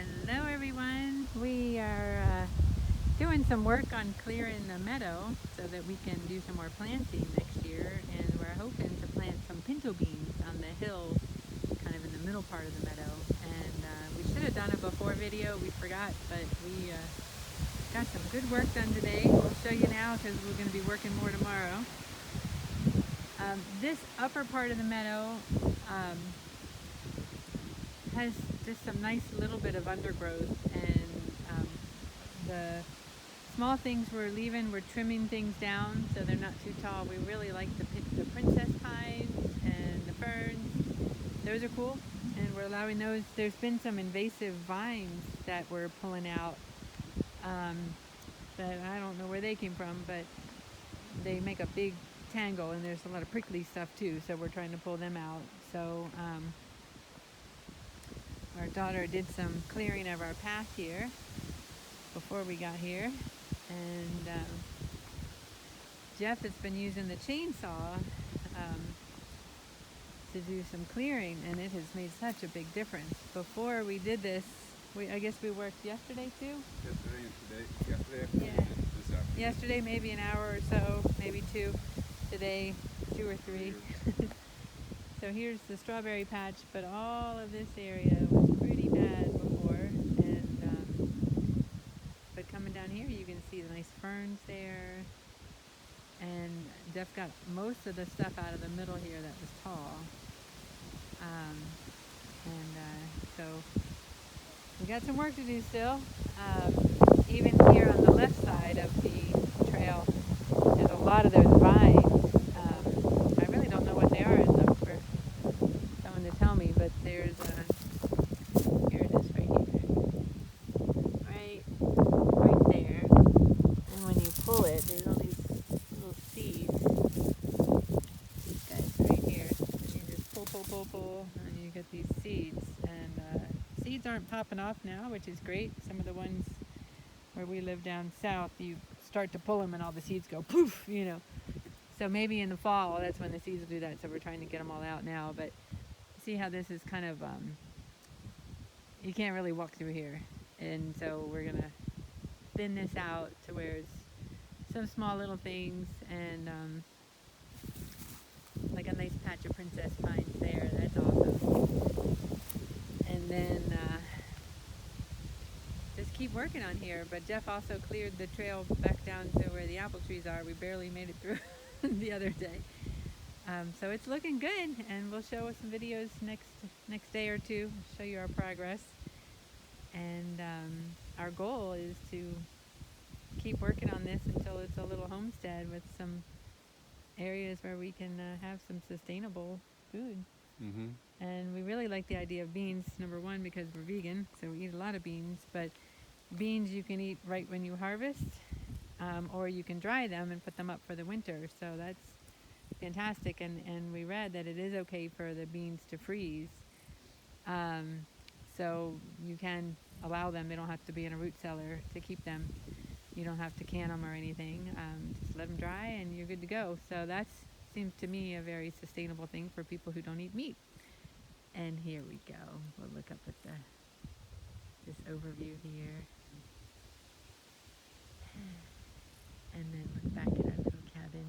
Hello everyone. We are doing some work on clearing the meadow so that we can do some more planting next year, and we're hoping to plant some pinto beans on the hill kind of in the middle part of the meadow. And we should have done a before video, we forgot, but we got some good work done today. We'll show you now because we're going to be working more tomorrow. This upper part of the meadow has just some nice little bit of undergrowth, and the small things we're leaving, we're trimming things down so they're not too tall. We really like the princess pines and the ferns. Those are cool, and we're allowing those. There's been some invasive vines that we're pulling out that I don't know where they came from, but they make a big tangle, and there's a lot of prickly stuff too, so we're trying to pull them out. So our daughter did some clearing of our path here before we got here, and Jeff has been using the chainsaw to do some clearing, and it has made such a big difference. Before we did this, I guess we worked yesterday too? Yesterday and today. Yesterday afternoon, Yeah. and this afternoon. Yesterday maybe an hour or so, maybe two. Today 2 or 3. So here's the strawberry patch, but all of this area was pretty bad before, and but coming down here you can see the nice ferns there, and Jeff got most of the stuff out of the middle here that was tall, so we got some work to do still. Even here on the left side of the trail, there's a lot of those vines. I really don't know what they are. I'd love for someone to tell me, but there's here it is right here. Right there. And when you pull it, there's all these little seeds. These guys right here. And you just pull, and you get these seeds. And seeds aren't popping off now, which is great. Some of the ones where we live down south, you start to pull them and all the seeds go poof, So maybe in the fall, that's when the seeds will do that. So we're trying to get them all out now. But see how this is kind of, you can't really walk through here. And so we're going to thin this out to where it's some small little things, and like a nice patch of princess pines there. That's awesome. And then just keep working on here. But Jeff also cleared the trail back down to where the apple trees are. We barely made it through the other day. So it's looking good, and we'll show us some videos next day or two, show you our progress. And our goal is to keep working on this until it's a little homestead with some areas where we can have some sustainable food. Mm-hmm. And we really like the idea of beans, number one, because we're vegan, so we eat a lot of beans. But beans you can eat right when you harvest, or you can dry them and put them up for the winter. So that's fantastic. And we read that it is okay for the beans to freeze. So you can allow them. They don't have to be in a root cellar to keep them. You don't have to can them or anything. Just let them dry and you're good to go. So that seems to me a very sustainable thing for people who don't eat meat. And here we go. We'll look up at this overview here. And then look back at our little cabin.